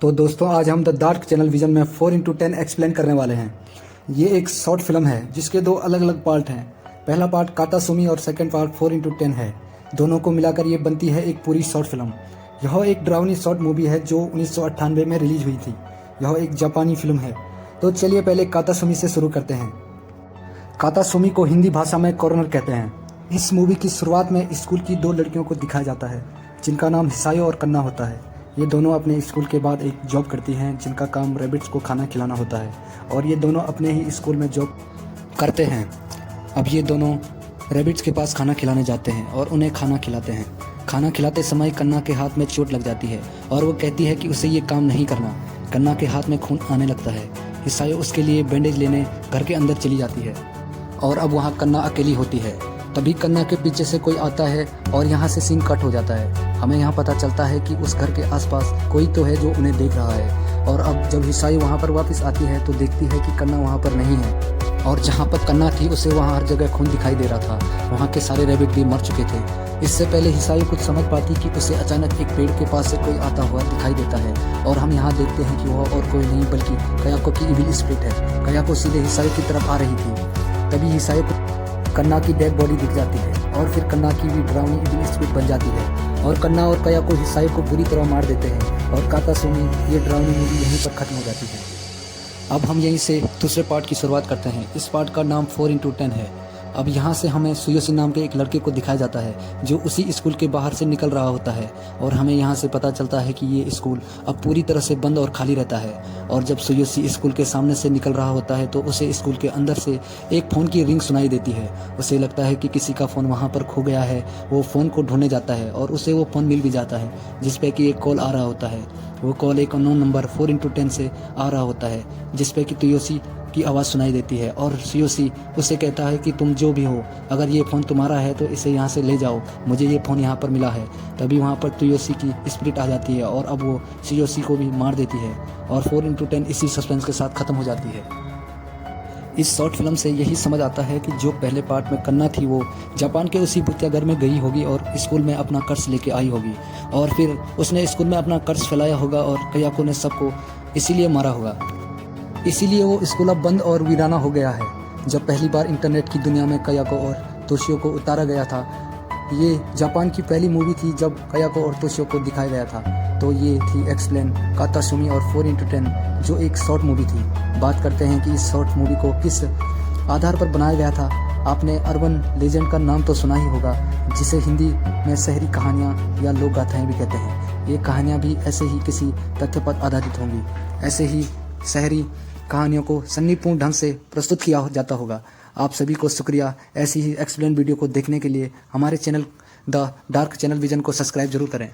तो दोस्तों आज हम द डार्क चैनल विजन में 4x10 एक्सप्लेन करने वाले हैं। ये एक शॉर्ट फिल्म है जिसके दो अलग अलग पार्ट हैं। पहला पार्ट कातासुमी और सेकंड पार्ट 4x10 है। दोनों को मिलाकर ये बनती है एक पूरी शॉर्ट फिल्म। यह एक डरावनी शॉर्ट मूवी है जो 1998 में रिलीज हुई थी। यह एक जापानी फिल्म है। तो चलिए पहले कातासुमी से शुरू करते हैं। कातासुमी को हिंदी भाषा में कॉर्नर कहते हैं। इस मूवी की शुरुआत में स्कूल की दो लड़कियों को दिखाया जाता है जिनका नाम हिसायो और कन्ना होता है। ये दोनों अपने स्कूल के बाद एक जॉब करती हैं जिनका काम रैबिट्स को खाना खिलाना होता है और ये दोनों अपने ही स्कूल में जॉब करते हैं। अब ये दोनों रैबिट्स के पास खाना खिलाने जाते हैं और उन्हें खाना खिलाते हैं। खाना खिलाते समय कन्ना के हाथ में चोट लग जाती है और वो कहती है कि उसे ये काम नहीं करना। कन्ना के हाथ में खून आने लगता है। हिसायो उसके लिए बैंडेज लेने घर के अंदर चली जाती है और अब वहाँ कन्ना अकेली होती है। तभी कन्ना के पीछे से कोई आता है और यहाँ से सीन कट हो जाता है। हमें यहाँ पता चलता है कि उस घर के आसपास कोई तो है जो उन्हें देख रहा है। और अब जब हिसाई वहाँ पर वापस आती है तो देखती है कि कन्ना वहाँ पर नहीं है और जहाँ पर कन्ना थी उसे वहाँ हर जगह खून दिखाई दे रहा था। वहाँ के सारे रैबिट भी मर चुके थे। इससे पहले हिसाई कुछ समझ पाती कि उसे अचानक एक पेड़ के पास से कोई आता हुआ दिखाई देता है और हम यहाँ देखते हैं कि वह और कोई नहीं बल्कि कयाको की इविल स्पिरिट है। कयाको सीधे हिसाई की तरफ आ रही थी। तभी हिसाई को कन्ना की डेड बॉडी दिख जाती है और फिर कन्ना की भी डरावनी इविल स्पिरिट बन जाती है और कन्ना और कयाको हिसाई को बुरी तरह मार देते हैं और कातासुमी ये डरावनी मूवी यहीं पर खत्म हो जाती है। अब हम यहीं से दूसरे पार्ट की शुरुआत करते हैं। इस पार्ट का नाम 4x10 है। अब यहाँ से हमें सुयोशी नाम के एक लड़के को दिखाया जाता है जो उसी स्कूल के बाहर से निकल रहा होता है और हमें यहाँ से पता चलता है कि ये स्कूल अब पूरी तरह से बंद और खाली रहता है। और जब सुयोशी स्कूल के सामने से निकल रहा होता है तो उसे स्कूल के अंदर से एक फ़ोन की रिंग सुनाई देती है। उसे लगता है कि किसी का फ़ोन वहाँ पर खो गया है। वो फ़ोन को ढूंढने जाता है और उसे वो फ़ोन मिल भी जाता है जिस पे कि एक कॉल आ रहा होता है। वो कॉल एक अननोन नंबर 4x10 से आ रहा होता है जिस पे कि सुयोशी की आवाज़ सुनाई देती है और सुयोशी उसे कहता है कि तुम जो भी हो, अगर ये फ़ोन तुम्हारा है तो इसे यहाँ से ले जाओ, मुझे ये फ़ोन यहाँ पर मिला है। तभी वहाँ पर सुयोशी की स्पिरिट आ जाती है और अब वो सुयोशी को भी मार देती है और 4x10 इसी सस्पेंस के साथ ख़त्म हो जाती है। इस शॉर्ट फिल्म से यही समझ आता है कि जो पहले पार्ट में कन्ना थी वो जापान के उसी भूतिया घर में गई होगी और स्कूल में अपना कर्ज लेके आई होगी और फिर उसने स्कूल में अपना कर्ज फैलाया होगा और कयाको ने सबको इसीलिए मारा होगा। इसीलिए वो स्कूल अब बंद और वीराना हो गया है। जब पहली बार इंटरनेट की दुनिया में कयाको और तोशियो को उतारा गया था, ये जापान की पहली मूवी थी जब कयाको और तोशियो को दिखाया गया था। तो ये थी एक्सप्लेन कातासुमी और 4x10 जो एक शॉर्ट मूवी थी। बात करते हैं कि इस शॉर्ट मूवी को किस आधार पर बनाया गया था। आपने अर्बन लेजेंड का नाम तो सुना ही होगा जिसे हिंदी में शहरी कहानियाँ या लोक गाथाएँ भी कहते हैं। ये कहानियाँ भी ऐसे ही किसी तथ्य पर आधारित होंगी। ऐसे ही शहरी कहानियों को सन्नीपूर्ण ढंग से प्रस्तुत किया जाता होगा। आप सभी को शुक्रिया। ऐसी ही एक्सप्लेन वीडियो को देखने के लिए हमारे channel the dark channel vision को सब्सक्राइब जरूर करें।